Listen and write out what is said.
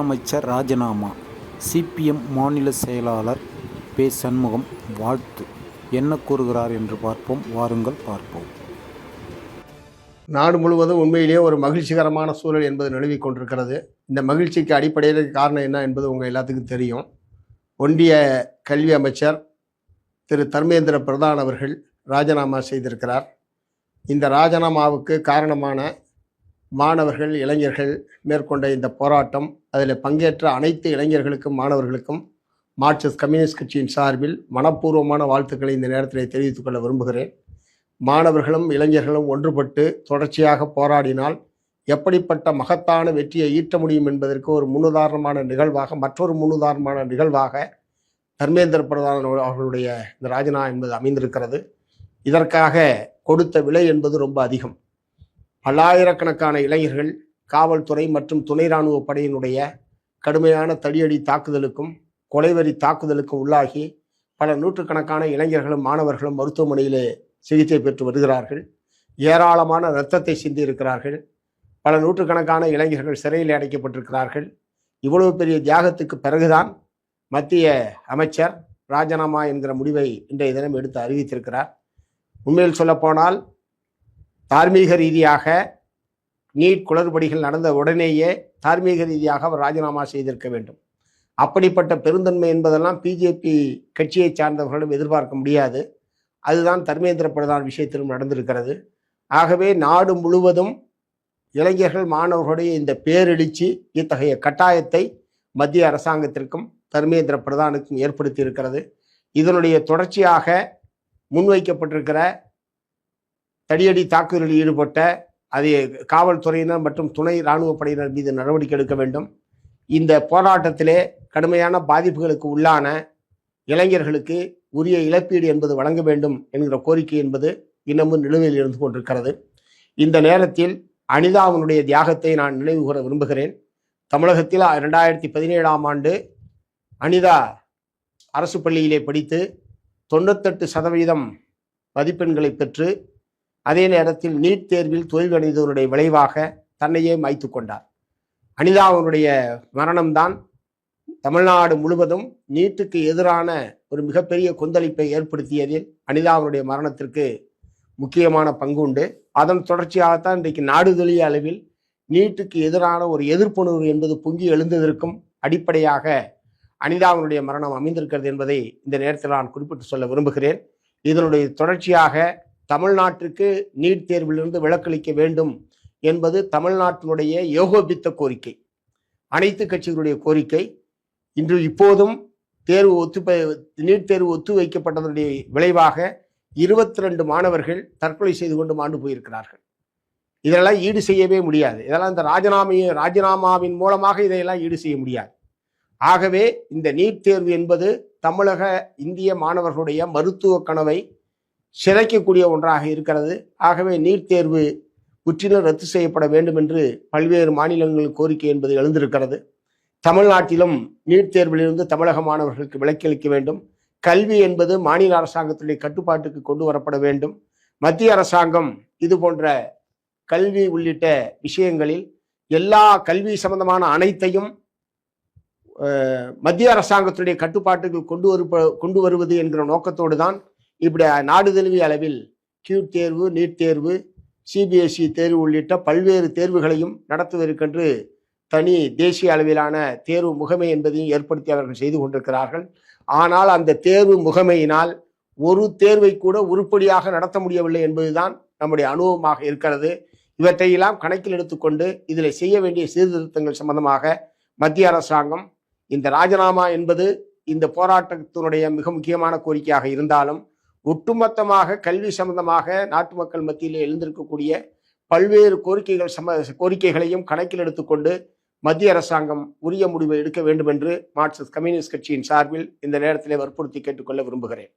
அமைச்சர் ராஜினாமா. சிபிஎம் மாநில செயலாளர் பெ. சண்முகம் வாழ்த்து. என்ன கூறுகிறார் என்று பார்ப்போம். வாருங்கள் பார்ப்போம். நாடு முழுவதும் உண்மையிலேயே ஒரு மகிழ்ச்சிகரமான சூழல் என்பது நிலவிக் கொண்டிருக்கிறது. இந்த மகிழ்ச்சிக்கு அடிப்படையில் காரணம் என்ன என்பது உங்கள் எல்லாத்துக்கும் தெரியும். ஒன்றிய கல்வி அமைச்சர் திரு தர்மேந்திர பிரதான் அவர்கள் ராஜினாமா செய்திருக்கிறார். இந்த ராஜினாமாவுக்கு காரணமான மாணவர்கள், இளைஞர்கள் மேற்கொண்ட இந்த போராட்டம், அதில் பங்கேற்ற அனைத்து இளைஞர்களுக்கும் மாணவர்களுக்கும் மார்க்சிஸ்ட் கம்யூனிஸ்ட் கட்சியின் சார்பில் மனப்பூர்வமான வாழ்த்துக்களை இந்த நேரத்தில் தெரிவித்துக் கொள்ள விரும்புகிறேன். மாணவர்களும் இளைஞர்களும் ஒன்றுபட்டு தொடர்ச்சியாக போராடினால் எப்படிப்பட்ட மகத்தான வெற்றியை ஈட்ட முடியும் என்பதற்கு ஒரு முன்னுதாரணமான நிகழ்வாக, மற்றொரு முன்னுதாரணமான நிகழ்வாக தர்மேந்திர பிரதான் அவர்களுடைய இந்த ராஜினாமா என்பது அமைந்திருக்கிறது. இதற்காக கொடுத்த விலை என்பது ரொம்ப அதிகம். பல்லாயிரக்கணக்கான இளைஞர்கள் காவல்துறை மற்றும் துணை இராணுவ படையினுடைய கடுமையான தடியடி தாக்குதலுக்கும் கொலைவெறி தாக்குதலுக்கும் உள்ளாகி பல நூற்றுக்கணக்கான இளைஞர்களும் மாணவர்களும் மருத்துவமனையிலே சிகிச்சை பெற்று வருகிறார்கள். ஏராளமான இரத்தத்தை சிந்தி இருக்கிறார்கள். பல நூற்றுக்கணக்கான இளைஞர்கள் சிறையில் அடைக்கப்பட்டிருக்கிறார்கள். இவ்வளவு பெரிய தியாகத்துக்கு பிறகுதான் மத்திய அமைச்சர் ராஜினாமா என்கிற முடிவை இன்றைய தினம் எடுத்து அறிவித்திருக்கிறார். உண்மையில் சொல்லப்போனால் தார்மீக ரீதியாக நீட் குளறுபடிகள் நடந்த உடனேயே தார்மீக ரீதியாக அவர் ராஜினாமா செய்திருக்க வேண்டும். அப்படிப்பட்ட பெருந்தன்மை என்பதெல்லாம் பிஜேபி கட்சியை சார்ந்தவர்களும் எதிர்பார்க்க முடியாது. அதுதான் தர்மேந்திர பிரதான் விஷயத்திலும் நடந்திருக்கிறது. ஆகவே நாடு முழுவதும் இளைஞர்கள் மாணவர்களுடைய இந்த பேரெழுச்சி இத்தகைய கட்டாயத்தை மத்திய அரசாங்கத்திற்கும் தர்மேந்திர பிரதானுக்கும் ஏற்படுத்தி இருக்கிறது. இதனுடைய தொடர்ச்சியாக முன்வைக்கப்பட்டிருக்கிற தடியடி தாக்குதலில் ஈடுபட்ட அதை காவல்துறையினர் மற்றும் துணை இராணுவ படையினர் மீது நடவடிக்கை எடுக்க வேண்டும். இந்த போராட்டத்திலே கடுமையான பாதிப்புகளுக்கு உள்ளான இளைஞர்களுக்கு உரிய இழப்பீடு என்பது வழங்க வேண்டும் என்கிற கோரிக்கை என்பது இன்னமும் நிலுவையில் இருந்து கொண்டிருக்கிறது. இந்த நேரத்தில் அனிதாவினுடைய தியாகத்தை நான் நினைவு கூற விரும்புகிறேன். தமிழகத்தில் 2017ஆம் ஆண்டு அனிதா அரசு பள்ளியிலே படித்து 98% மதிப்பெண்களை பெற்று அதே நேரத்தில் நீட் தேர்வில் தோல்வியடைந்ததனுடைய விளைவாக தன்னையே மாய்த்து கொண்டார். அனிதாவினுடைய மரணம்தான் தமிழ்நாடு முழுவதும் நீட்டுக்கு எதிரான ஒரு மிகப்பெரிய கொந்தளிப்பை ஏற்படுத்தியதில் அனிதாவினுடைய மரணத்திற்கு முக்கியமான பங்கு உண்டு. அதன் தொடர்ச்சியாகத்தான் இன்றைக்கு நாடு தழுவிய அளவில் நீட்டுக்கு எதிரான ஒரு எதிர்ப்புணர்வு என்பது பொங்கி எழுந்ததற்கும் அடிப்படையாக அனிதாவினுடைய மரணம் அமைந்திருக்கிறது என்பதை இந்த நேரத்தில் நான் குறிப்பிட்டு சொல்ல விரும்புகிறேன். இதனுடைய தொடர்ச்சியாக தமிழ்நாட்டிற்கு நீட் தேர்விலிருந்து விலக்களிக்க வேண்டும் என்பது தமிழ்நாட்டினுடைய ஏகோபித்த கோரிக்கை, அனைத்து கட்சிகளுடைய கோரிக்கை. இன்று இப்போதும் நீட் தேர்வு ஒத்து வைக்கப்பட்டதனுடைய விளைவாக 22 மாணவர்கள் தற்கொலை செய்து கொண்டு மாண்டு போயிருக்கிறார்கள். இதெல்லாம் ஈடு செய்யவே முடியாது. இதெல்லாம் இந்த ராஜினாமாவின் மூலமாக இதையெல்லாம் ஈடு செய்ய முடியாது. ஆகவே இந்த நீட் தேர்வு என்பது தமிழக இந்திய மாணவர்களுடைய மருத்துவ கனவை சிதைக்கக்கூடிய ஒன்றாக இருக்கிறது. ஆகவே நீட் தேர்வு முற்றிலும் ரத்து செய்யப்பட வேண்டும் என்று பல்வேறு மாநிலங்களின் கோரிக்கை என்பது எழுந்திருக்கிறது. தமிழ்நாட்டிலும் நீட் தேர்விலிருந்து தமிழக மாணவர்களுக்கு விலக்களிக்க வேண்டும். கல்வி என்பது மாநில அரசாங்கத்துடைய கட்டுப்பாட்டுக்கு கொண்டு வரப்பட வேண்டும். மத்திய அரசாங்கம் இது போன்ற கல்வி உள்ளிட்ட விஷயங்களில் எல்லா கல்வி சம்பந்தமான அனைத்தையும் மத்திய அரசாங்கத்துடைய கட்டுப்பாட்டுக்கு கொண்டு வருவது என்கிற நோக்கத்தோடு தான் இப்படி நாடு தழுவிய அளவில் கியூட் தேர்வு, நீட் தேர்வு, சிபிஎஸ்இ தேர்வு உள்ளிட்ட பல்வேறு தேர்வுகளையும் நடத்துவதற்கென்று தனி தேசிய அளவிலான தேர்வு முகமை என்பதையும் ஏற்படுத்தி அவர்கள் செய்து கொண்டிருக்கிறார்கள். ஆனால் அந்த தேர்வு முகமையினால் ஒரு தேர்வை கூட உருப்படியாக நடத்த முடியவில்லை என்பதுதான் நம்முடைய அனுபவமாக இருக்கிறது. இவற்றையெல்லாம் கணக்கில் எடுத்துக்கொண்டு இதில் செய்ய வேண்டிய சீர்திருத்தங்கள் சம்பந்தமாக மத்திய அரசாங்கம் இந்த ராஜினாமா என்பது இந்த போராட்டத்தினுடைய மிக முக்கியமான கோரிக்கையாக இருந்தாலும் ஒட்டுமொத்தமாக கல்வி சம்பந்தமாக நாட்டு மக்கள் மத்தியில் எழுந்திருக்கக்கூடிய பல்வேறு கோரிக்கைகளையும் கணக்கில் எடுத்துக்கொண்டு மத்திய அரசாங்கம் உரிய முடிவை எடுக்க வேண்டும் என்று மார்க்சிஸ்ட் கம்யூனிஸ்ட் கட்சியின் சார்பில் இந்த நேரத்திலே வற்புறுத்தி கேட்டுக்கொள்ள விரும்புகிறேன்.